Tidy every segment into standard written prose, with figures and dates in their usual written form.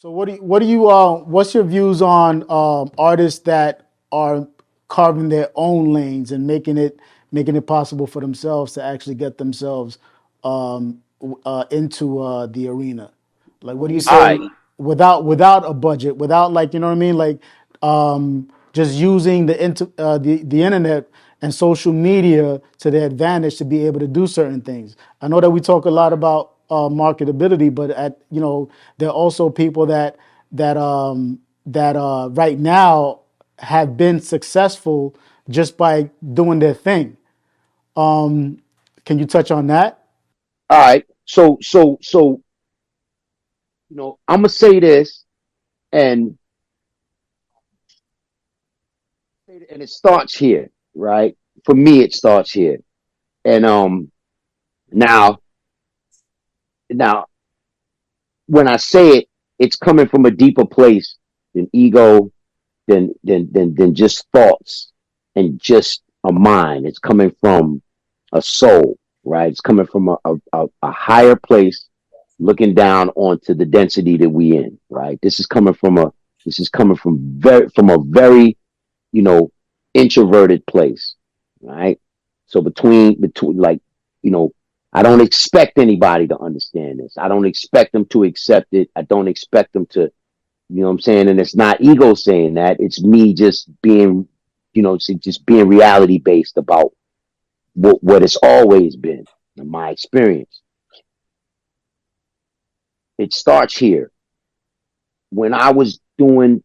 So what's your views on artists that are carving their own lanes and making it possible for themselves to actually get themselves into the arena? Like, what do you All right. say without a budget, without, like, you know what I mean, like just using the internet and social media to their advantage to be able to do certain things. I know that we talk a lot about marketability, but there are also people that right now have been successful just by doing their thing. Can you touch on that? All right. So, I'm gonna say this, and and it starts here, right? For me, it starts here, and now, now, when I say it, it's coming from a deeper place than ego, than just thoughts and just a mind. It's coming from a soul, right? It's coming from a higher place, looking down onto the density that we in, right? This is coming from a very, you know, introverted place, right? So between like, you know, I don't expect anybody to understand this. I don't expect them to accept it. I don't expect them to, you know what I'm saying? And it's not ego saying that. It's me just being, just being reality based about what it's always been in my experience. It starts here. When I was doing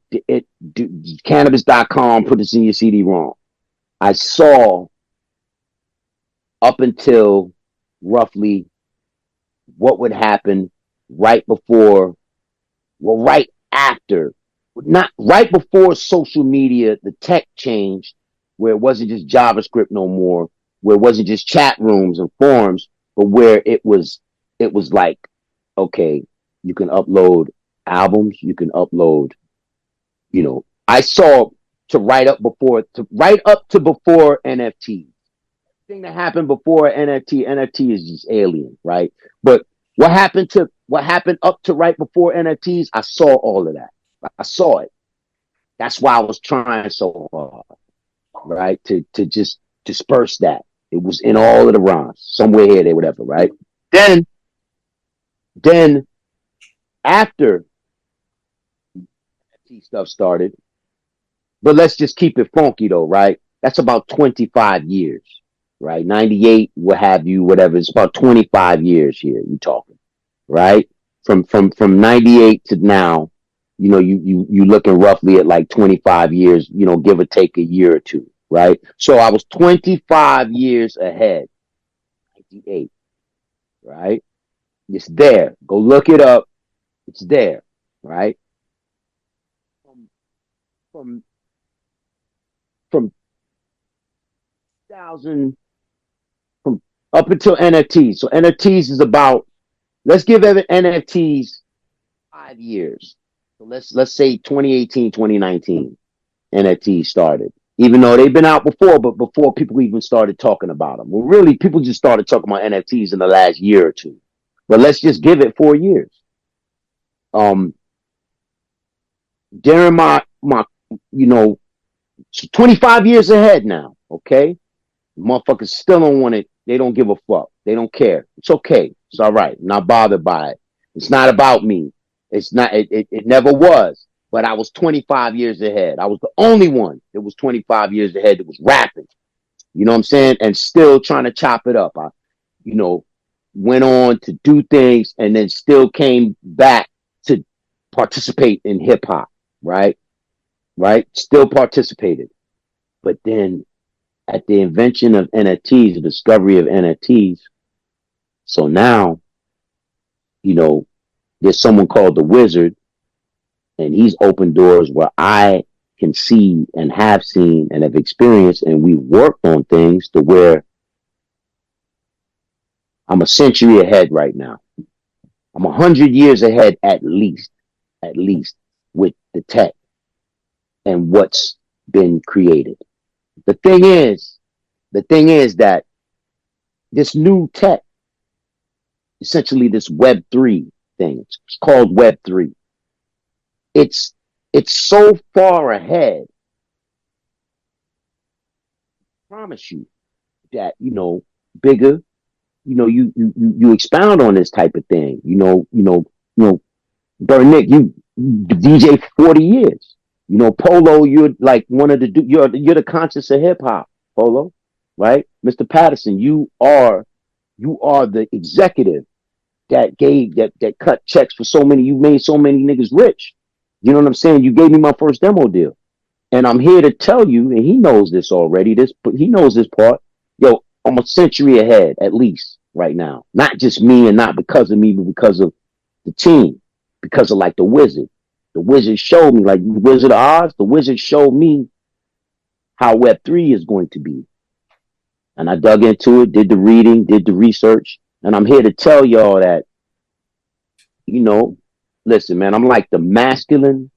cannabis.com, put this in your CD-ROM. I saw up until roughly what would happen right before, well, right after, not right before social media, the tech changed, where it wasn't just JavaScript no more, where it wasn't just chat rooms and forums, but where it was like, okay, you can upload albums, you can upload, I saw right up to before NFT. Thing that happened before NFT is just alien, right? But what happened up to right before NFTs, I saw all of that. I saw it. That's why I was trying so hard, right? To just disperse that. It was in all of the rhymes, somewhere here, there, whatever, right? Then then after NFT stuff started, but let's just keep it funky though, right? That's about 25 years, right? 98, what have you, whatever. It's about 25 years here. You talking, right? From 98 to now, you looking roughly at like 25 years, give or take a year or two, right? So I was 25 years ahead, 98, right? It's there. Go look it up. It's there, right? From from from 2000, from up until NFTs. So NFTs is about, let's give NFTs 5 years. So let's say 2018, 2019, NFTs started. Even though they've been out before, but before people even started talking about them. Well, really, people just started talking about NFTs in the last year or two. But let's just give it 4 years. Um, During my, you know, 25 years ahead now. Okay, motherfuckers still don't want it. They don't give a fuck. They don't care. It's okay. It's all right. I'm not bothered by it. It's not about me. It's not. It never was. But I was 25 years ahead. I was the only one that was 25 years ahead that was rapping. You know what I'm saying? And still trying to chop it up. I, you know, went on to do things and then still came back to participate in hip hop. Right? Right? Still participated. But then at the invention of NFTs, the discovery of NFTs, so now, you know, there's someone called the Wizard, and he's opened doors where I can see and have seen and have experienced, and we've worked on things to where I'm a century ahead right now. I'm 100 years ahead at least with the tech and what's been created. The thing is, the thing is that this new tech, essentially this Web3 thing, it's called Web3. it's it's so far ahead. I promise you that, bigger, you expound on this type of thing. Bernick, you DJ for 40 years. Polo, you're like one of the you're the conscious of hip hop, Polo, right? Mr. Patterson, you are the executive that cut checks for so many. You made so many niggas rich. You know what I'm saying? You gave me my first demo deal. And I'm here to tell you, and he knows this already. He knows this part. Yo, I'm a century ahead, at least right now. Not just me, and not because of me, but because of the team. Because of like the wizard. The wizard showed me, like Wizard of Oz. The wizard showed me how Web3 is going to be, and I dug into it, did the reading, did the research, and I'm here to tell y'all that, you know, listen, man, I'm like the masculine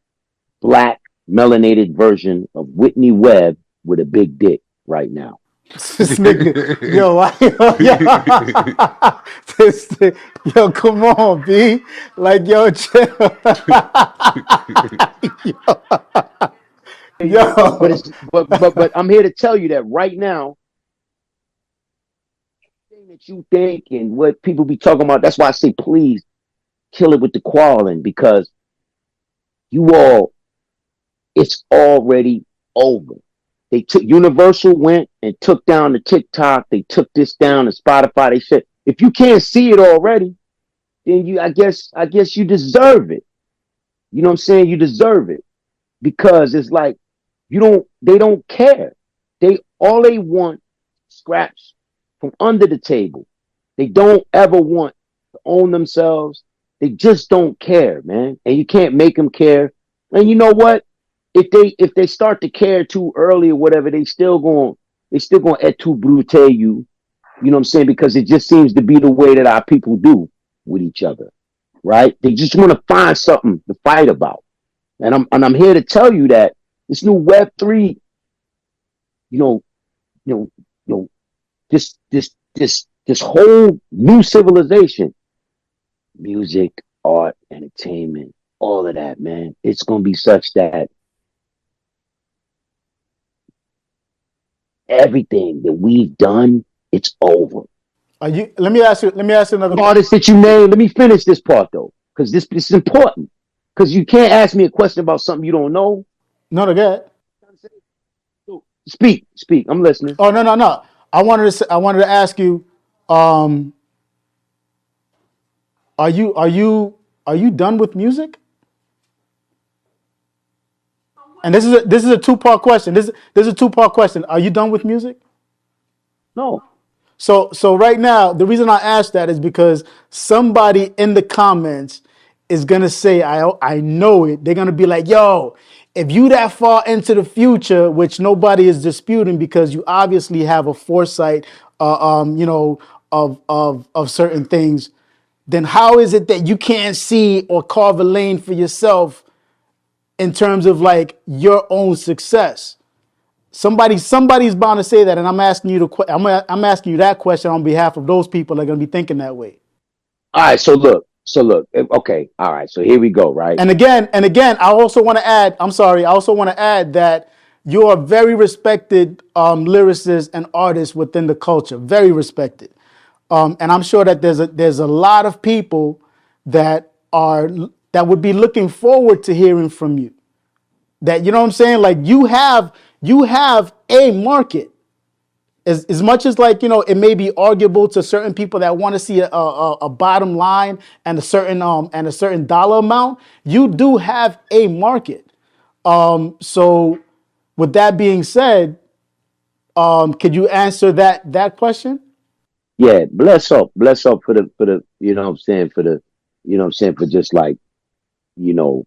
black melanated version of Whitney Webb with a big dick right now. This nigga, yo, why, yo, yo, come on, B. Like, yo, chill. But Yo. it's but I'm here to tell you that right now, thing that you think and what people be talking about, that's why I say please kill it with the quarreling, because you all, it's already over. They took Universal went and took down the TikTok. They took this down to Spotify. They said, if you can't see it already, then I guess you deserve it. You know what I'm saying? You deserve it, because it's like they don't care. They want scraps from under the table. They don't ever want to own themselves. They just don't care, man. And you can't make them care. And you know what? If they start to care too early or whatever, they still going et tu brute you. You know what I'm saying? Because it just seems to be the way that our people do with each other, right? They just want to find something to fight about. And I'm here to tell you that this new Web3, you know, you know, you know, this whole new civilization, music, art, entertainment, all of that, man, it's gonna be such that everything that we've done, it's over. Are you, let me ask you another question. Artists that you name, let me finish this part though, because this is important. Because you can't ask me a question about something you don't know. No, no, go ahead. Speak. I'm listening. Oh, no, no, no. I wanted to ask you, um, are you done with music? And this is a two-part question. This is a two-part question. Are you done with music? No. So right now, the reason I asked that is because somebody in the comments is gonna say, I know it. They're gonna be like, yo, if you that far into the future, which nobody is disputing because you obviously have a foresight, of certain things, then how is it that you can't see or carve a lane for yourself in terms of like your own success? Somebody's bound to say that, and I'm asking you I'm asking you that question on behalf of those people that are going to be thinking that way. All right. So look. Okay. All right. So here we go. Right. And again, I also want to add. I'm sorry. I also want to add that you are very respected lyricist and artist within the culture. Very respected, and I'm sure that there's a lot of people that are that would be looking forward to hearing from you. That, you know what I'm saying? Like, you have a market. As much as, like, it may be arguable to certain people that want to see a bottom line and a certain dollar amount, you do have a market. So with that being said, could you answer that question? Yeah. Bless up for the. You know what I'm saying, for the. You know what I'm saying, for just like, you know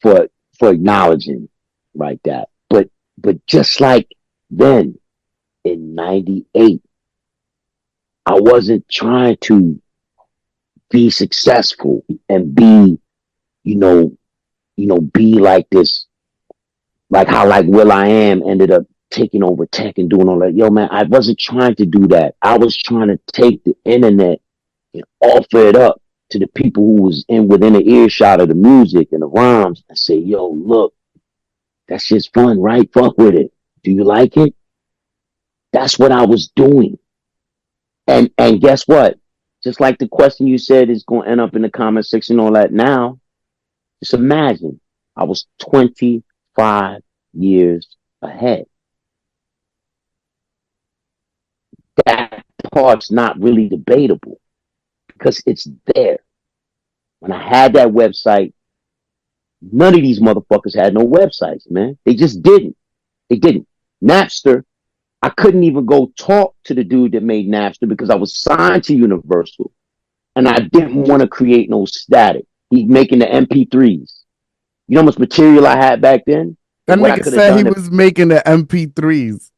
for for acknowledging like that. But just like then in '98, I wasn't trying to be successful and be, you know, be like this, like how like Will I Am ended up taking over tech and doing all that. Yo, man, I wasn't trying to do that. I was trying to take the internet and offer it up. to the people who was within the earshot of the music and the rhymes and say, yo, look, that shit's fun, right? Fuck with it. Do you like it? That's what I was doing. And guess what? Just like the question you said is going to end up in the comment section and all that now, just imagine I was 25 years ahead. That part's not really debatable because it's there. When I had that website, none of these motherfuckers had no websites, man. They just didn't. They didn't. Napster, I couldn't even go talk to the dude that made Napster because I was signed to Universal and I didn't want to create no static. He's making the MP3s. You know how much material I had back then? That And what I nigga could have said he done if was making the MP3s.